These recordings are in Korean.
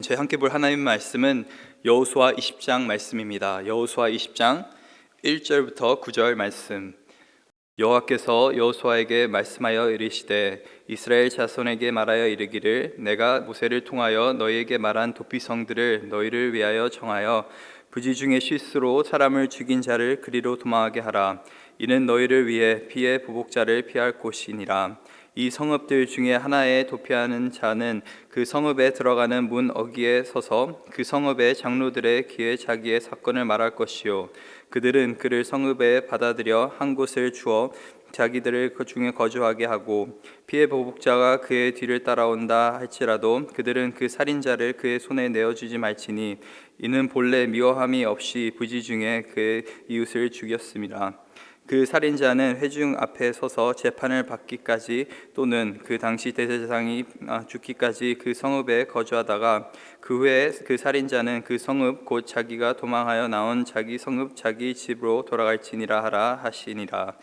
저희 함께 볼 하나님 말씀은 여호수아 20장 말씀입니다. 여호수아 20장 1절부터 9절 말씀. 여호와께서 여호수아에게 말씀하여 이르시되 이스라엘 자손에게 말하여 이르기를 내가 모세를 통하여 너희에게 말한 도피성들을 너희를 위하여 정하여 부지 중에 실수로 사람을 죽인 자를 그리로 도망하게 하라. 이는 너희를 위해 피의 보복자를 피할 곳이니라. 이 성읍들 중에 하나에 도피하는 자는 그 성읍에 들어가는 문 어귀에 서서 그 성읍의 장로들의 귀에 자기의 사건을 말할 것이요 그들은 그를 성읍에 받아들여 한 곳을 주어 자기들을 그 중에 거주하게 하고 피의 보복자가 그의 뒤를 따라온다 할지라도 그들은 그 살인자를 그의 손에 내어주지 말지니 이는 본래 미워함이 없이 부지 중에 그의 이웃을 죽였습니다. 그 살인자는 회중 앞에 서서 재판을 받기까지 또는 그 당시 대제사장이 죽기까지 그 성읍에 거주하다가 그 후에 그 살인자는 그 성읍 곧 자기가 도망하여 나온 자기 성읍 자기 집으로 돌아갈지니라 하라 하시니라.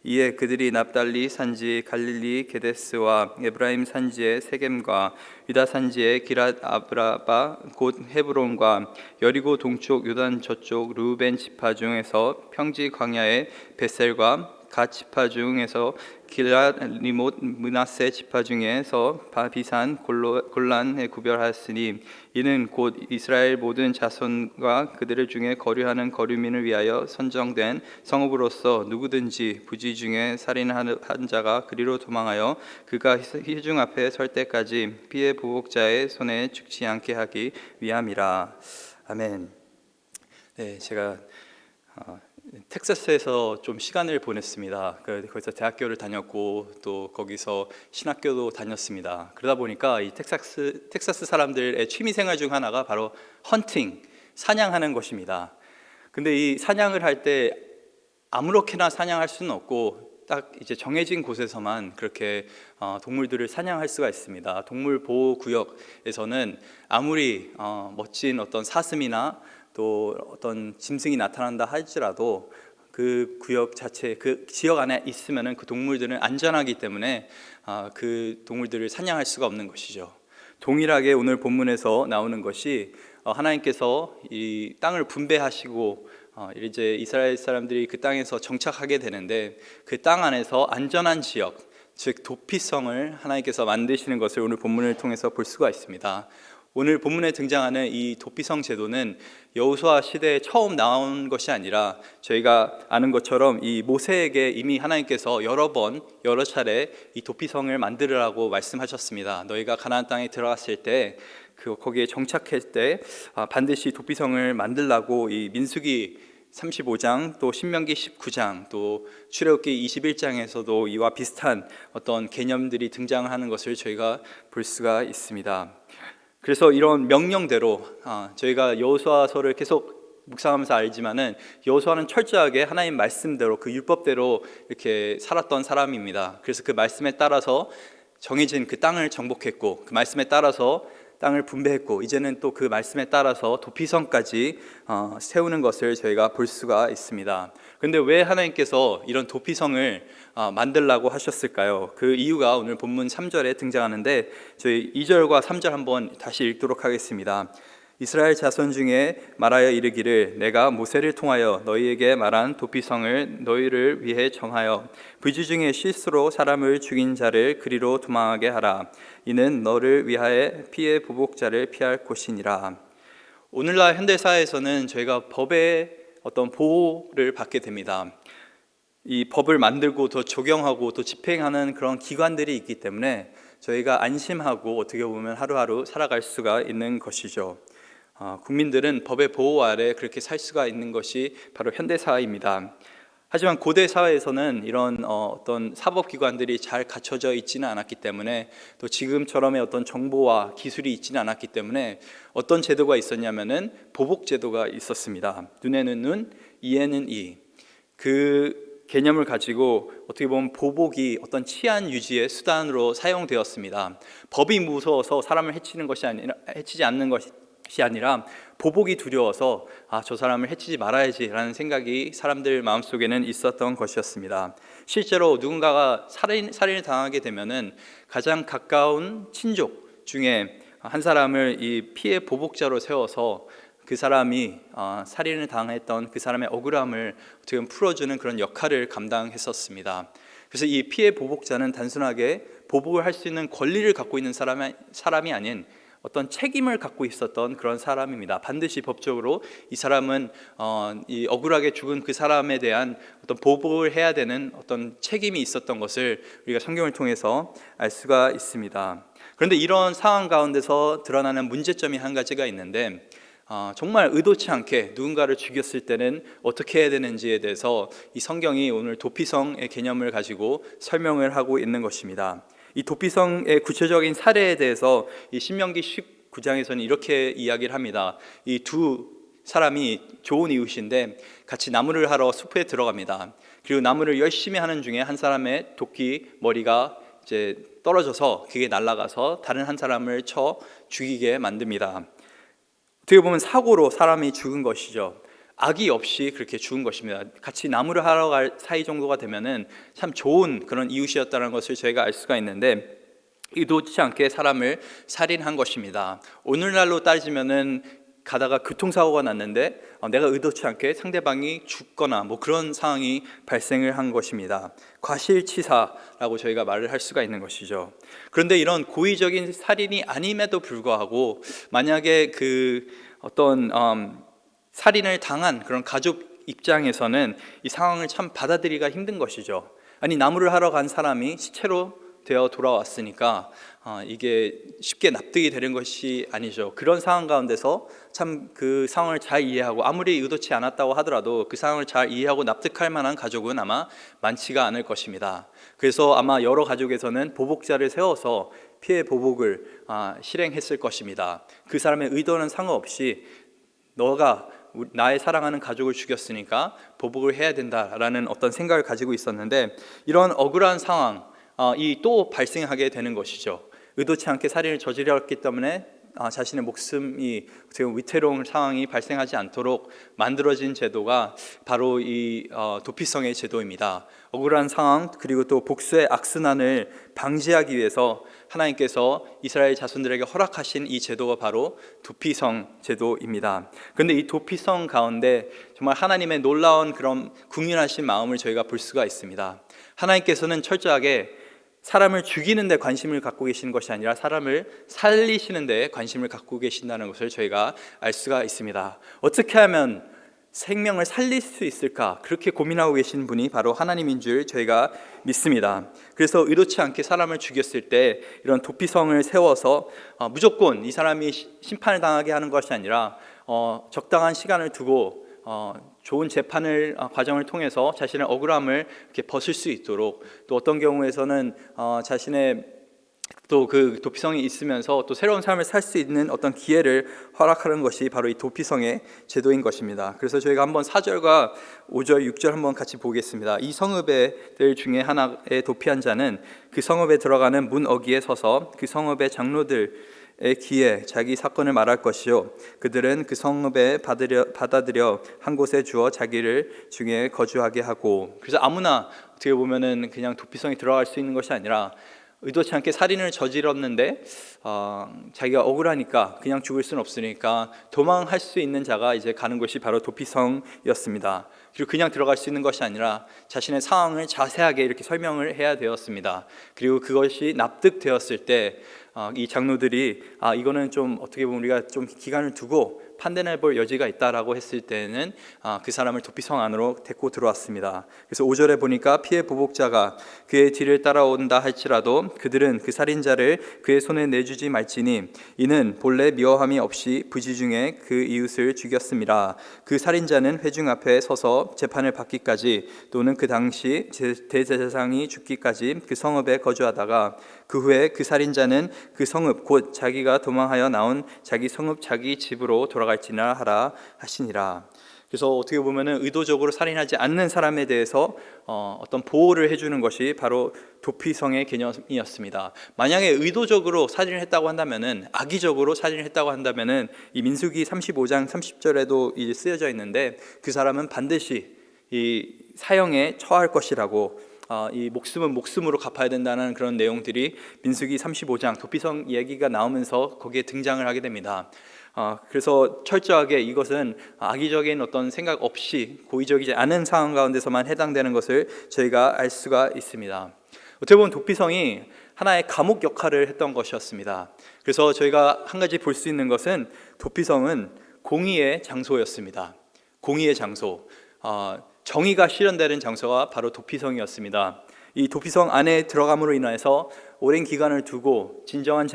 이에 그들이 납달리 산지 갈릴리 게데스와 에브라임 산지의 세겜과 유다 산지의 기랏 아브라바 곧 헤브론과 여리고 동쪽 요단 저쪽 루벤 지파 중에서 평지 광야의 벳셀과 갓 지파 중에서 길랏 리못 므낫세 지파 중에서 바비산 골란에 구별하였으니 이는 곧 이스라엘 모든 자손과 그들 중에 거류하는 거류민을 위하여 선정된 성읍으로서 누구든지 부지 중에 살인한 자가 그리로 도망하여 그가 회중 앞에 설 때까지 피의 보복자의 손에 죽지 않게 하기 위함이라. 아멘. 네, 제가 텍사스에서 좀 시간을 보냈습니다. 거기서 대학교를 다녔고 또 거기서 신학교도 다녔습니다. 그러다 보니까 이 텍사스 사람들의 취미 생활 중 하나가 바로 헌팅, 사냥하는 것입니다. 근데 이 사냥을 할 때 아무렇게나 사냥할 수는 없고 딱 이제 정해진 곳에서만 그렇게 동물들을 사냥할 수가 있습니다. 동물 보호 구역에서는 아무리 멋진 어떤 사슴이나 또 어떤 짐승이 나타난다 할지라도 그 구역 자체, 그 지역 안에 있으면은 그 동물들은 안전하기 때문에 그 동물들을 사냥할 수가 없는 것이죠. 동일하게 오늘 본문에서 나오는 것이 하나님께서 이 땅을 분배하시고 이제 이스라엘 사람들이 그 땅에서 정착하게 되는데 그 땅 안에서 안전한 지역, 즉 도피성을 하나님께서 만드시는 것을 오늘 본문을 통해서 볼 수가 있습니다. 오늘 본문에 등장하는 이 도피성 제도는 여호수아 시대에 처음 나온 것이 아니라 저희가 아는 것처럼 이 모세에게 이미 하나님께서 여러 차례 이 도피성을 만들으라고 말씀하셨습니다. 너희가 가나안 땅에 들어갔을 때 거기에 정착할 때 반드시 도피성을 만들라고 이 민수기 35장 또 신명기 19장 또 출애굽기 21장에서도 이와 비슷한 어떤 개념들이 등장하는 것을 저희가 볼 수가 있습니다. 그래서 이런 명령대로 저희가 여호수아서를 계속 묵상하면서 알지만은 여호수아는 철저하게 하나님 말씀대로 그 율법대로 이렇게 살았던 사람입니다. 그래서 그 말씀에 따라서 정해진 그 땅을 정복했고 그 말씀에 따라서 땅을 분배했고 이제는 또 그 말씀에 따라서 도피성까지 세우는 것을 저희가 볼 수가 있습니다. 그런데 왜 하나님께서 이런 도피성을 만들라고 하셨을까요? 그 이유가 오늘 본문 3절에 등장하는데 저희 2절과 3절 한번 다시 읽도록 하겠습니다. 이스라엘 자손 중에 말하여 이르기를 내가 모세를 통하여 너희에게 말한 도피성을 너희를 위해 정하여 부지 중에 실수로 사람을 죽인 자를 그리로 도망하게 하라. 이는 너를 위하여 피의 보복자를 피할 곳이니라. 오늘날 현대사회에서는 저희가 법의 어떤 보호를 받게 됩니다. 이 법을 만들고 더 적용하고 또 집행하는 그런 기관들이 있기 때문에 저희가 안심하고 어떻게 보면 하루하루 살아갈 수가 있는 것이죠. 국민들은 법의 보호 아래 그렇게 살 수가 있는 것이 바로 현대사회입니다. 하지만 고대 사회에서는 이런 어떤 사법기관들이 잘 갖춰져 있지는 않았기 때문에 또 지금처럼의 어떤 정보와 기술이 있지는 않았기 때문에 어떤 제도가 있었냐면은 보복제도가 있었습니다. 눈에는 눈, 이에는 이. 그 개념을 가지고 어떻게 보면 보복이 어떤 치안 유지의 수단으로 사용되었습니다. 법이 무서워서 사람을 해치지 않는 것이 아니라 보복이 두려워서 저 사람을 해치지 말아야지라는 생각이 사람들 마음속에는 있었던 것이었습니다. 실제로 누군가가 살인을 당하게 되면은 가장 가까운 친족 중에 한 사람을 이 피해 보복자로 세워서 그 사람이 살인을 당했던 그 사람의 억울함을 지금 풀어주는 그런 역할을 감당했었습니다. 그래서 이 피해 보복자는 단순하게 보복을 할 수 있는 권리를 갖고 있는 사람이 아닌 어떤 책임을 갖고 있었던 그런 사람입니다. 반드시 법적으로 이 사람은 이 억울하게 죽은 그 사람에 대한 어떤 보복을 해야 되는 어떤 책임이 있었던 것을 우리가 성경을 통해서 알 수가 있습니다. 그런데 이런 상황 가운데서 드러나는 문제점이 한 가지가 있는데, 정말 의도치 않게 누군가를 죽였을 때는 어떻게 해야 되는지에 대해서 이 성경이 오늘 도피성의 개념을 가지고 설명을 하고 있는 것입니다. 이 도피성의 구체적인 사례에 대해서 이 신명기 19장에서는 이렇게 이야기를 합니다. 이 두 사람이 좋은 이웃인데 같이 나무를 하러 숲에 들어갑니다. 그리고 나무를 열심히 하는 중에 한 사람의 도끼 머리가 이제 떨어져서 그게 날아가서 다른 한 사람을 쳐 죽이게 만듭니다. 어떻게 보면 사고로 사람이 죽은 것이죠. 악의 없이 그렇게 죽은 것입니다. 같이 나무를 하러 갈 사이 정도가 되면은 참 좋은 그런 이웃이었다는 것을 저희가 알 수가 있는데, 의도치 않게 사람을 살인한 것입니다. 오늘날로 따지면은 가다가 교통사고가 났는데 내가 의도치 않게 상대방이 죽거나 뭐 그런 상황이 발생을 한 것입니다. 과실치사라고 저희가 말을 할 수가 있는 것이죠. 그런데 이런 고의적인 살인이 아님에도 불구하고 만약에 그 어떤 살인을 당한 그런 가족 입장에서는 이 상황을 참 받아들이기가 힘든 것이죠. 아니, 나무를 하러 간 사람이 시체로 되어 돌아왔으니까 이게 쉽게 납득이 되는 것이 아니죠. 그런 상황 가운데서 참 그 상황을 잘 이해하고, 아무리 의도치 않았다고 하더라도 그 상황을 잘 이해하고 납득할 만한 가족은 아마 많지가 않을 것입니다. 그래서 아마 여러 가족에서는 보복자를 세워서 피해 보복을 실행했을 것입니다. 그 사람의 의도는 상관없이 너가 나의 사랑하는 가족을 죽였으니까 보복을 해야 된다라는 어떤 생각을 가지고 있었는데, 이런 억울한 상황 이 또 발생하게 되는 것이죠. 의도치 않게 살인을 저질렀기 때문에 자신의 목숨이 지금 위태로운 상황이 발생하지 않도록 만들어진 제도가 바로 이 도피성의 제도입니다. 억울한 상황 그리고 또 복수의 악순환을 방지하기 위해서 하나님께서 이스라엘 자손들에게 허락하신 이 제도가 바로 도피성 제도입니다. 그런데 이 도피성 가운데 정말 하나님의 놀라운 그런 궁휼하신 마음을 저희가 볼 수가 있습니다. 하나님께서는 철저하게 사람을 죽이는 데 관심을 갖고 계시는 것이 아니라 사람을 살리시는 데 관심을 갖고 계신다는 것을 저희가 알 수가 있습니다. 어떻게 하면 생명을 살릴 수 있을까? 그렇게 고민하고 계신 분이 바로 하나님인 줄 저희가 믿습니다. 그래서 의도치 않게 사람을 죽였을 때 이런 도피성을 세워서 무조건 이 사람이 심판을 당하게 하는 것이 아니라 적당한 시간을 두고 좋은 재판을 과정을 통해서 자신의 억울함을 이렇게 벗을 수 있도록, 또 어떤 경우에서는 자신의 또 그 도피성이 있으면서 또 새로운 삶을 살 수 있는 어떤 기회를 허락하는 것이 바로 이 도피성의 제도인 것입니다. 그래서 저희가 한번 4절과 5절, 6절 한번 같이 보겠습니다. 이 성읍들 중에 하나의 도피한 자는 그 성읍에 들어가는 문 어귀에 서서 그 성읍의 장로들의 귀에 자기 사건을 말할 것이요, 그들은 그 성읍에 받아들여 한 곳에 주어 자기를 중에 거주하게 하고. 그래서 아무나 어떻게 보면은 그냥 도피성에 들어갈 수 있는 것이 아니라 의도치 않게 살인을 저질렀는데 자기가 억울하니까 그냥 죽을 수는 없으니까 도망할 수 있는 자가 이제 가는 곳이 바로 도피성이었습니다. 그리고 그냥 들어갈 수 있는 것이 아니라 자신의 상황을 자세하게 이렇게 설명을 해야 되었습니다. 그리고 그것이 납득되었을 때 이 장로들이 이거는 좀 어떻게 보면 우리가 좀 기간을 두고 판단해 볼 여지가 있다라고 했을 때는 그 사람을 도피성 안으로 데리고 들어왔습니다. 그래서 5절에 보니까 피해 보복자가 그의 뒤를 따라온다 할지라도 그들은 그 살인자를 그의 손에 내주지 말지니 이는 본래 미워함이 없이 부지중에 그 이웃을 죽였음이라. 그 살인자는 회중 앞에 서서 재판을 받기까지 또는 그 당시 대제사장이 죽기까지 그 성읍에 거주하다가 그 후에 그 살인자는 그 성읍 곧 자기가 도망하여 나온 자기 성읍 자기 집으로 돌아갈지나 하라 하시니라. 그래서 어떻게 보면은 의도적으로 살인하지 않는 사람에 대해서 어떤 보호를 해주는 것이 바로 도피성의 개념이었습니다. 만약에 의도적으로 살인을 했다고 한다면은, 악의적으로 살인을 했다고 한다면은 이 민수기 35장 30절에도 이제 쓰여져 있는데 그 사람은 반드시 이 사형에 처할 것이라고 이 목숨은 목숨으로 갚아야 된다는 그런 내용들이 민수기 35장 도피성 얘기가 나오면서 거기에 등장을 하게 됩니다. 그래서 철저하게 이것은 악의적인 어떤 생각 없이 고의적이지 않은 상황 가운데서만 해당되는 것을 저희가 알 수가 있습니다. 어떻게 보면 도피성이 하나의 감옥 역할을 했던 것이었습니다. 그래서 저희가 한 가지 볼 수 있는 것은 도피성은 공의의 장소였습니다. 공의의 장소, 정의가 실현되는 장소가 바로 도피성이었습니다. 이 도피성 안에 들어감으로 인해서 오랜 기간을 두고 진정한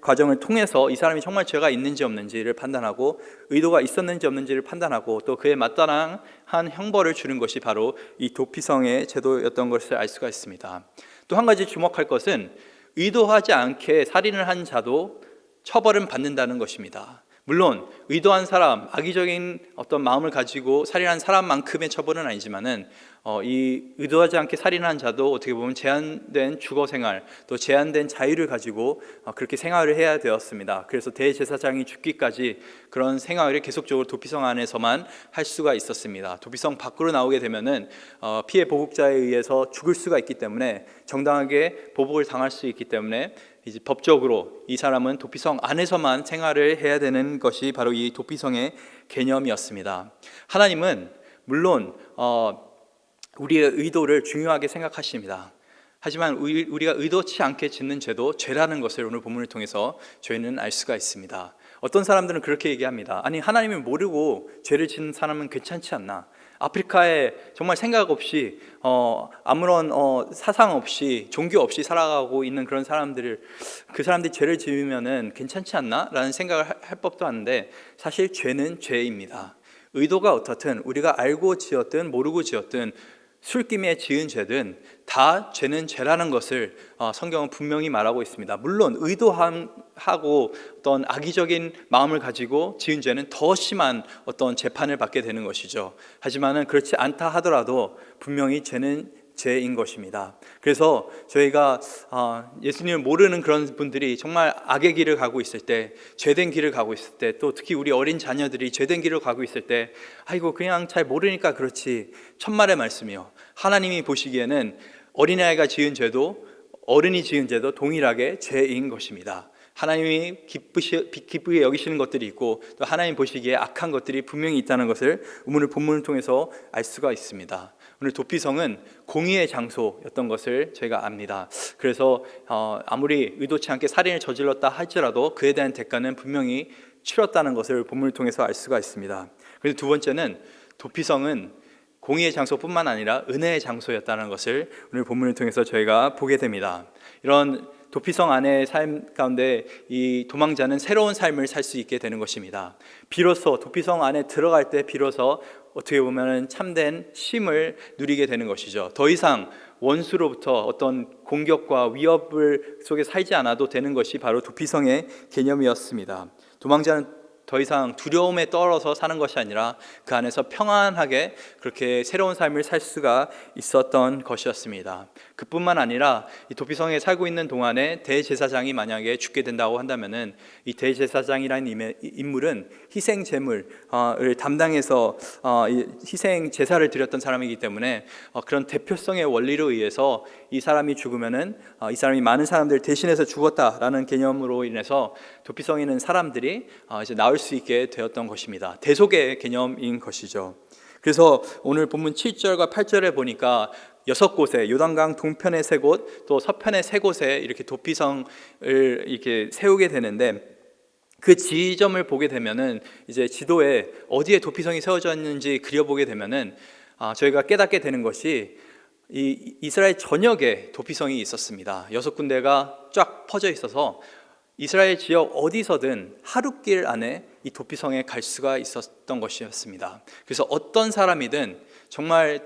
과정을 통해서 이 사람이 정말 죄가 있는지 없는지를 판단하고 의도가 있었는지 없는지를 판단하고 또 그에 마땅한 형벌을 주는 것이 바로 이 도피성의 제도였던 것을 알 수가 있습니다. 또 한 가지 주목할 것은 의도하지 않게 살인을 한 자도 처벌은 받는다는 것입니다. 물론 의도한 사람, 악의적인 어떤 마음을 가지고 살인한 사람만큼의 처벌은 아니지만은 이 의도하지 않게 살인한 자도 어떻게 보면 제한된 주거 생활, 또 제한된 자유를 가지고 그렇게 생활을 해야 되었습니다. 그래서 대제사장이 죽기까지 그런 생활을 계속적으로 도피성 안에서만 할 수가 있었습니다. 도피성 밖으로 나오게 되면은 피해 보복자에 의해서 죽을 수가 있기 때문에, 정당하게 보복을 당할 수 있기 때문에 이제 법적으로 이 사람은 도피성 안에서만 생활을 해야 되는 것이 바로 이 도피성의 개념이었습니다. 하나님은 물론 우리의 의도를 중요하게 생각하십니다. 하지만 우리가 의도치 않게 짓는 죄도 죄라는 것을 오늘 본문을 통해서 저희는 알 수가 있습니다. 어떤 사람들은 그렇게 얘기합니다. 아니, 하나님을 모르고 죄를 짓는 사람은 괜찮지 않나? 아프리카에 정말 생각 없이 아무런 사상 없이 종교 없이 살아가고 있는 그런 사람들이 죄를 지으면은 괜찮지 않나? 라는 생각을 할 법도 한데, 사실 죄는 죄입니다. 의도가 어떻든 우리가 알고 지었든 모르고 지었든 술김에 지은 죄든 다 죄는 죄라는 것을 성경은 분명히 말하고 있습니다. 물론 의도하고 어떤 악의적인 마음을 가지고 지은 죄는 더 심한 어떤 재판을 받게 되는 것이죠. 하지만은 그렇지 않다 하더라도 분명히 죄는 죄인 것입니다. 그래서 저희가 예수님을 모르는 그런 분들이 정말 악의 길을 가고 있을 때, 죄된 길을 가고 있을 때, 또 특히 우리 어린 자녀들이 죄된 길을 가고 있을 때, 아이고 그냥 잘 모르니까 그렇지, 천만의 말씀이요. 하나님이 보시기에는 어린아이가 지은 죄도 어른이 지은 죄도 동일하게 죄인 것입니다. 하나님이 기쁘게 여기시는 것들이 있고, 또 하나님 보시기에 악한 것들이 분명히 있다는 것을 오늘 본문을 통해서 알 수가 있습니다. 오늘 도피성은 공의의 장소였던 것을 저희가 압니다. 그래서 아무리 의도치 않게 살인을 저질렀다 할지라도 그에 대한 대가는 분명히 치렀다는 것을 본문을 통해서 알 수가 있습니다. 그리고 두 번째는 도피성은 공의의 장소뿐만 아니라 은혜의 장소였다는 것을 오늘 본문을 통해서 저희가 보게 됩니다. 이런 도피성 안의 삶 가운데 이 도망자는 새로운 삶을 살 수 있게 되는 것입니다. 비로소 도피성 안에 들어갈 때 비로소 어떻게 보면 참된 쉼을 누리게 되는 것이죠. 더 이상 원수로부터 어떤 공격과 위협을 속에 살지 않아도 되는 것이 바로 도피성의 개념이었습니다. 도망자는 더 이상 두려움에 떨어서 사는 것이 아니라 그 안에서 평안하게 그렇게 새로운 삶을 살 수가 있었던 것이었습니다. 그뿐만 아니라 이 도피성에 살고 있는 동안에 대제사장이 만약에 죽게 된다고 한다면은 이 대제사장이라는 인물은 희생 제물을 담당해서 희생 제사를 드렸던 사람이기 때문에 그런 대표성의 원리로 의해서 이 사람이 죽으면은 이 사람이 많은 사람들 대신해서 죽었다라는 개념으로 인해서 도피성에 있는 사람들이 이제 나올 수 있게 되었던 것입니다. 대속의 개념인 것이죠. 그래서 오늘 본문 7절과 8절에 보니까 6곳에, 요단강 동편의 3곳, 또 서편의 3곳에 이렇게 도피성을 이렇게 세우게 되는데, 그 지점을 보게 되면은 이제 지도에 어디에 도피성이 세워져 있는지 그려보게 되면은 저희가 깨닫게 되는 것이 이 이스라엘 전역에 도피성이 있었습니다. 6군데가 쫙 퍼져 있어서 이스라엘 지역 어디서든 하룻길 안에 이 도피성에 갈 수가 있었던 것이었습니다. 그래서 어떤 사람이든 정말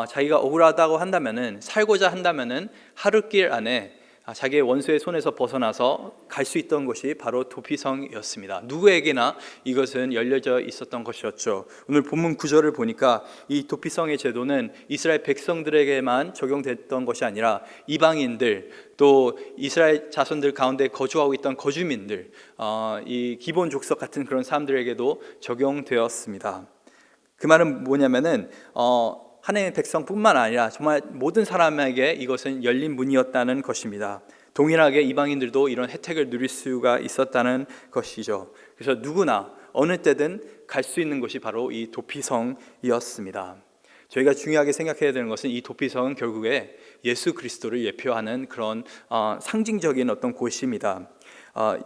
자기가 억울하다고 한다면은, 살고자 한다면은 하룻길 안에 자기의 원수의 손에서 벗어나서 갈 수 있던 것이 바로 도피성이었습니다. 누구에게나 이것은 열려져 있었던 것이었죠. 오늘 본문 9절을 보니까 이 도피성의 제도는 이스라엘 백성들에게만 적용됐던 것이 아니라 이방인들, 또 이스라엘 자손들 가운데 거주하고 있던 거주민들, 이 기본 족속 같은 그런 사람들에게도 적용되었습니다. 그 말은 뭐냐면은 하나님의 백성뿐만 아니라 정말 모든 사람에게 이것은 열린 문이었다는 것입니다. 동일하게 이방인들도 이런 혜택을 누릴 수가 있었다는 것이죠. 그래서 누구나 어느 때든 갈 수 있는 곳이 바로 이 도피성이었습니다. 저희가 중요하게 생각해야 되는 것은 이 도피성은 결국에 예수 그리스도를 예표하는 그런 상징적인 어떤 곳입니다.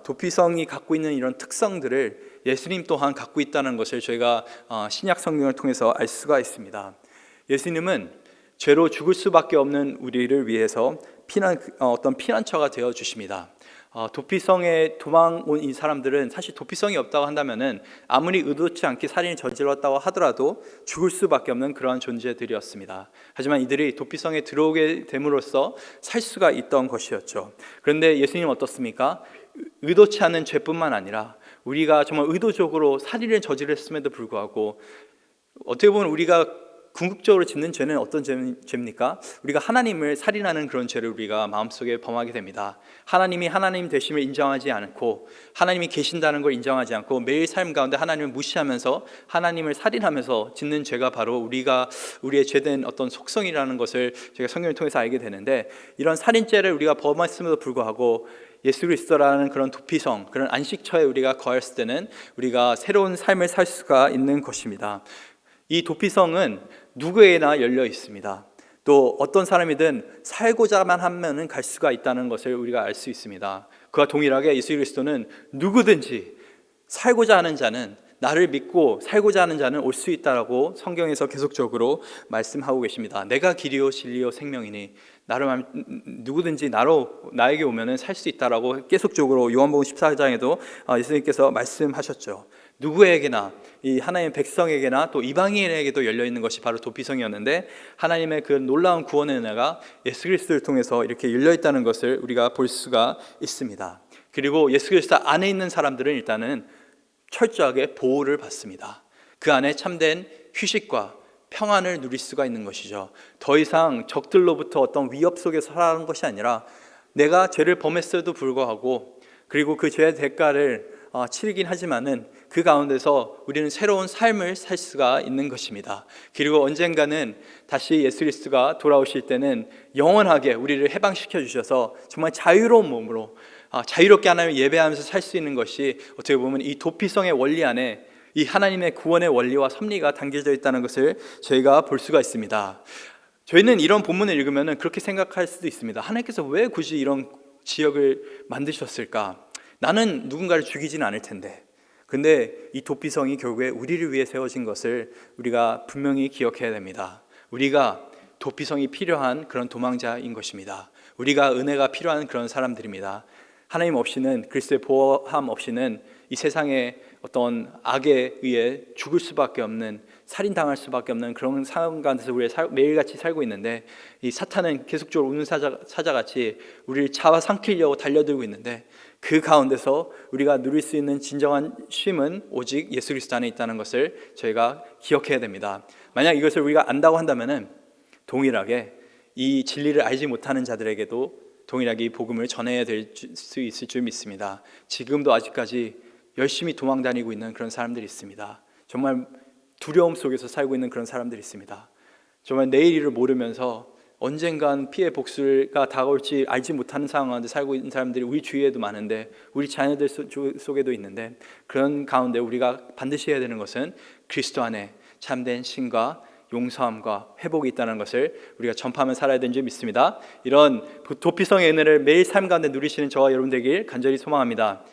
도피성이 갖고 있는 이런 특성들을 예수님 또한 갖고 있다는 것을 저희가 신약 성경을 통해서 알 수가 있습니다. 예수님은 죄로 죽을 수밖에 없는 우리를 위해서 어떤 피난처가 되어 주십니다. 도피성에 도망 온 이 사람들은 사실 도피성이 없다고 한다면은 아무리 의도치 않게 살인을 저질렀다고 하더라도 죽을 수밖에 없는 그러한 존재들이었습니다. 하지만 이들이 도피성에 들어오게 됨으로써 살 수가 있던 것이었죠. 그런데 예수님은 어떻습니까? 의도치 않은 죄뿐만 아니라 우리가 정말 의도적으로 살인을 저질렀음에도 불구하고 어떻게 보면 우리가 궁극적으로 짓는 죄는 어떤 죄입니까? 우리가 하나님을 살인하는 그런 죄를 우리가 마음속에 범하게 됩니다. 하나님이 하나님 되심을 인정하지 않고 하나님이 계신다는 걸 인정하지 않고 매일 삶 가운데 하나님을 무시하면서 하나님을 살인하면서 짓는 죄가 바로 우리의 죄된 어떤 속성이라는 것을 제가 성경을 통해서 알게 되는데, 이런 살인죄를 우리가 범했음에도 불구하고 예수 그리스도라는 그런 도피성, 그런 안식처에 우리가 거했을 때는 우리가 새로운 삶을 살 수가 있는 것입니다. 이 도피성은 누구에게나 열려 있습니다. 또 어떤 사람이든 살고자만 하면은 갈 수가 있다는 것을 우리가 알 수 있습니다. 그와 동일하게 예수 그리스도는 누구든지 살고자 하는 자는, 나를 믿고 살고자 하는 자는 올 수 있다라고 성경에서 계속적으로 말씀하고 계십니다. 내가 길이요 진리요 생명이니 누구든지 나에게 오면은 살 수 있다라고 계속적으로 요한복음 14장에도 예수님께서 말씀하셨죠. 누구에게나, 이 하나님의 백성에게나 또 이방인에게도 열려 있는 것이 바로 도피성이었는데, 하나님의 그 놀라운 구원의 은혜가 예수 그리스도를 통해서 이렇게 열려 있다는 것을 우리가 볼 수가 있습니다. 그리고 예수 그리스도 안에 있는 사람들은 일단은 철저하게 보호를 받습니다. 그 안에 참된 휴식과 평안을 누릴 수가 있는 것이죠. 더 이상 적들로부터 어떤 위협 속에서 살아가는 것이 아니라 내가 죄를 범했어도 불구하고, 그리고 그 죄의 대가를 치르긴 하지만은 그 가운데서 우리는 새로운 삶을 살 수가 있는 것입니다. 그리고 언젠가는 다시 예수 그리스도가 돌아오실 때는 영원하게 우리를 해방시켜 주셔서 정말 자유로운 몸으로 자유롭게 하나님을 예배하면서 살 수 있는 것이 어떻게 보면 이 도피성의 원리 안에 이 하나님의 구원의 원리와 섭리가 담겨져 있다는 것을 저희가 볼 수가 있습니다. 저희는 이런 본문을 읽으면 그렇게 생각할 수도 있습니다. 하나님께서 왜 굳이 이런 지역을 만드셨을까? 나는 누군가를 죽이지는 않을 텐데. 근데 이 도피성이 결국에 우리를 위해 세워진 것을 우리가 분명히 기억해야 됩니다. 우리가 도피성이 필요한 그런 도망자인 것입니다. 우리가 은혜가 필요한 그런 사람들입니다. 하나님 없이는, 그리스도의 보호함 없이는 이 세상에 어떤 악에 의해 죽을 수밖에 없는, 살인당할 수밖에 없는 그런 상황 가운데서 우리가 매일같이 살고 있는데, 이 사탄은 계속적으로 우는 사자같이 우리를 잡아삼키려고 달려들고 있는데, 그 가운데서 우리가 누릴 수 있는 진정한 쉼은 오직 예수 그리스도 안에 있다는 것을 저희가 기억해야 됩니다. 만약 이것을 우리가 안다고 한다면 동일하게 이 진리를 알지 못하는 자들에게도 동일하게 이 복음을 전해야 될 수 있을 줄 믿습니다. 지금도 아직까지 열심히 도망 다니고 있는 그런 사람들이 있습니다. 정말 두려움 속에서 살고 있는 그런 사람들이 있습니다. 정말 내일 일을 모르면서 언젠간 피해 복수가 다가올지 알지 못하는 상황 가운데 살고 있는 사람들이 우리 주위에도 많은데, 우리 자녀들 속에도 있는데, 그런 가운데 우리가 반드시 해야 되는 것은 그리스도 안에 참된 신과 용서함과 회복이 있다는 것을 우리가 전파하며 살아야 되는 줄 믿습니다. 이런 도피성의 은혜를 매일 삶 가운데 누리시는 저와 여러분 되길 간절히 소망합니다.